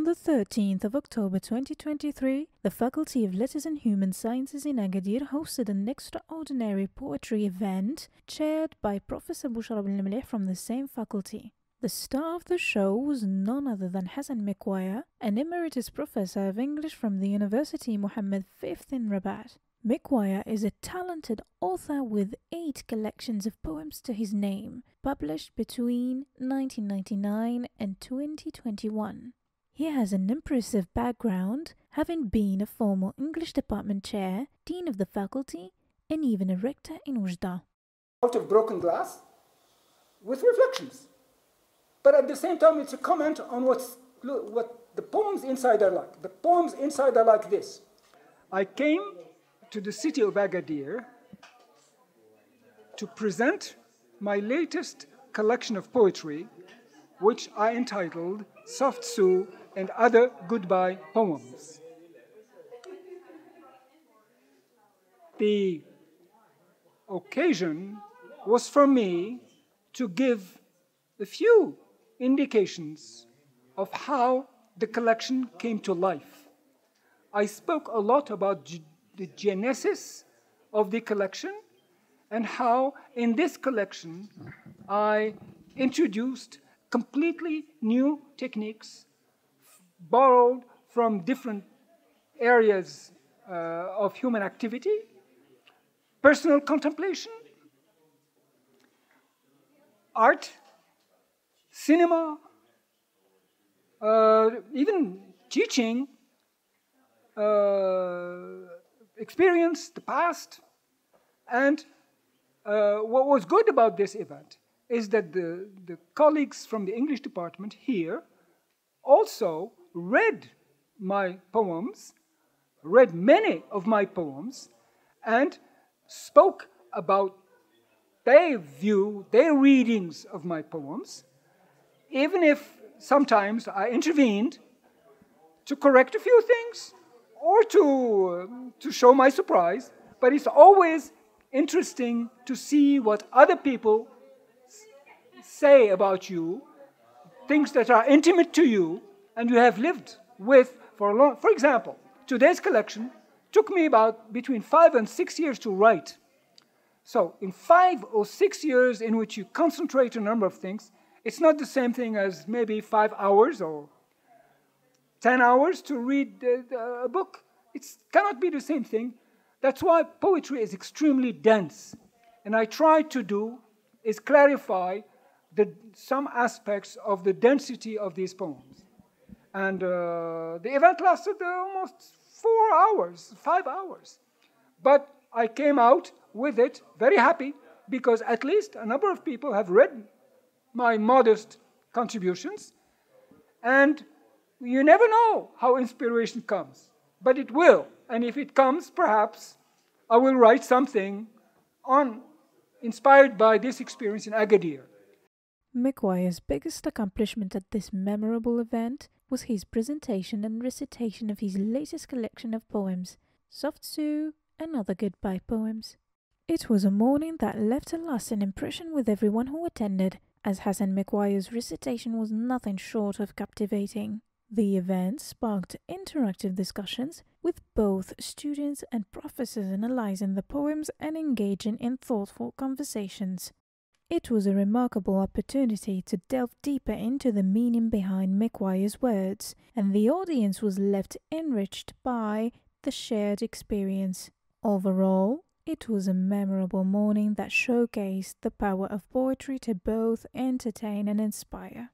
the 13th of October 2023, the Faculty of Letters and Human Sciences in Agadir hosted an extraordinary poetry event chaired by Professor Bushra Al-Maleh from the same faculty. The star of the show was none other than Hassan MEKOUAR, an emeritus professor of English from the University Mohammed V in Rabat. MEKOUAR is a talented author with 8 collections of poems to his name, published between 1999 and 2021. He has an impressive background, having been a former English department chair, dean of the faculty, and even a rector in Oujda. Out of broken glass with reflections. But at the same time, it's a comment on what the poems inside are like. The poems inside are like this. I came to the city of Agadir to present my latest collection of poetry, which I entitled Soft Sue and Other Goodbye Poems. The occasion was for me to give a few indications of how the collection came to life. I spoke a lot about the genesis of the collection and how in this collection I introduced completely new techniques borrowed from different areas of human activity, personal contemplation, art, cinema, even teaching, experience, the past. And what was good about this event is that the colleagues from the English department here also read my poems, read many of my poems, and spoke about their view, their readings of my poems, even if sometimes I intervened to correct a few things or to show my surprise. But it's always interesting to see what other people say about you, things that are intimate to you and you have lived with for a long. For example, today's collection took me about between 5 and 6 years to write. So in 5 or 6 years in which you concentrate on a number of things, it's not the same thing as maybe 5 hours or 10 hours to read a book. It cannot be the same thing. That's why poetry is extremely dense. And I try to do is clarify some aspects of the density of these poems. And the event lasted almost 4 hours, 5 hours. But I came out with it very happy because at least a number of people have read my modest contributions. And you never know how inspiration comes, but it will. And if it comes, perhaps I will write something inspired by this experience in Agadir. MEKOUAR's biggest accomplishment at this memorable event was his presentation and recitation of his latest collection of poems, Soft Sue and Other Goodbye Poems. It was a morning that left a lasting impression with everyone who attended, as Hassan MEKOUAR's recitation was nothing short of captivating. The event sparked interactive discussions, with both students and professors analyzing the poems and engaging in thoughtful conversations. It was a remarkable opportunity to delve deeper into the meaning behind MEKOUAR's words, and the audience was left enriched by the shared experience. Overall, it was a memorable morning that showcased the power of poetry to both entertain and inspire.